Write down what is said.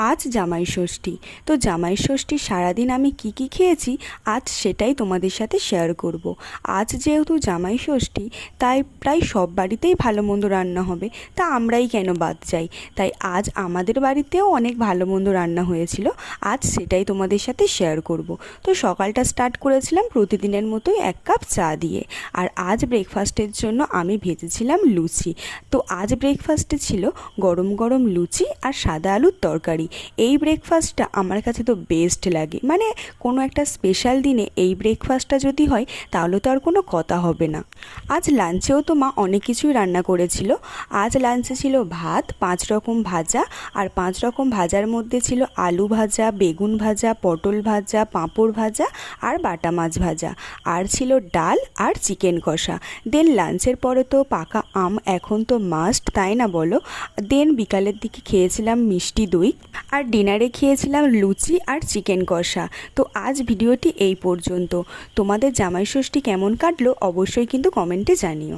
আজ জামাই ষষ্ঠী। তো জামাই ষষ্ঠীর সারাদিন আমি কি কি খেয়েছি আজ সেটাই তোমাদের সাথে শেয়ার করব। আজ যেহেতু জামাই ষষ্ঠী, তাই প্রায় সব বাড়িতেই ভালো মন্দ রান্না হবে, তা আমরাই কেন বাদ যাই। তাই আজ আমাদের বাড়িতেও অনেক ভালো মন্দ রান্না হয়েছিল, আজ সেটাই তোমাদের সাথে শেয়ার করব। তো সকালটা স্টার্ট করেছিলাম প্রতিদিনের মতোই 1 কাপ চা দিয়ে। আর আজ ব্রেকফাস্টের জন্য আমি ভেজেছিলাম লুচি। তো আজ ব্রেকফাস্টে ছিল গরম গরম লুচি আর সাদা আলুর তরকারি। এই ব্রেকফাস্টটা আমার কাছে তো বেস্ট লাগে, মানে কোনো একটা স্পেশাল দিনে এই ব্রেকফাস্টটা যদি হয় তাহলে তো আর কোনো কথা হবে না। আজ লাঞ্চেও তো মা অনেক কিছুই রান্না করেছিল। আজ লাঞ্চে ছিল ভাত, 5 রকম ভাজা, আর 5 রকম ভাজার মধ্যে ছিল আলু ভাজা, বেগুন ভাজা, পটল ভাজা, পাঁপড় ভাজা আর বাটা মাছ ভাজা, আর ছিল ডাল আর চিকেন কষা। দেন লাঞ্চের পরে তো পাকা আম এখন তো মাস্ট, তাই না বলো। দেন বিকালের দিকে খেয়েছিলাম মিষ্টি দই, আর ডিনারে খেয়েছিলাম লুচি আর চিকেন কষা। তো আজ ভিডিওটি এই পর্যন্ত। তোমাদের জামাই ষষ্ঠী কেমন কাটলো অবশ্যই কিন্তু কমেন্টে জানিও।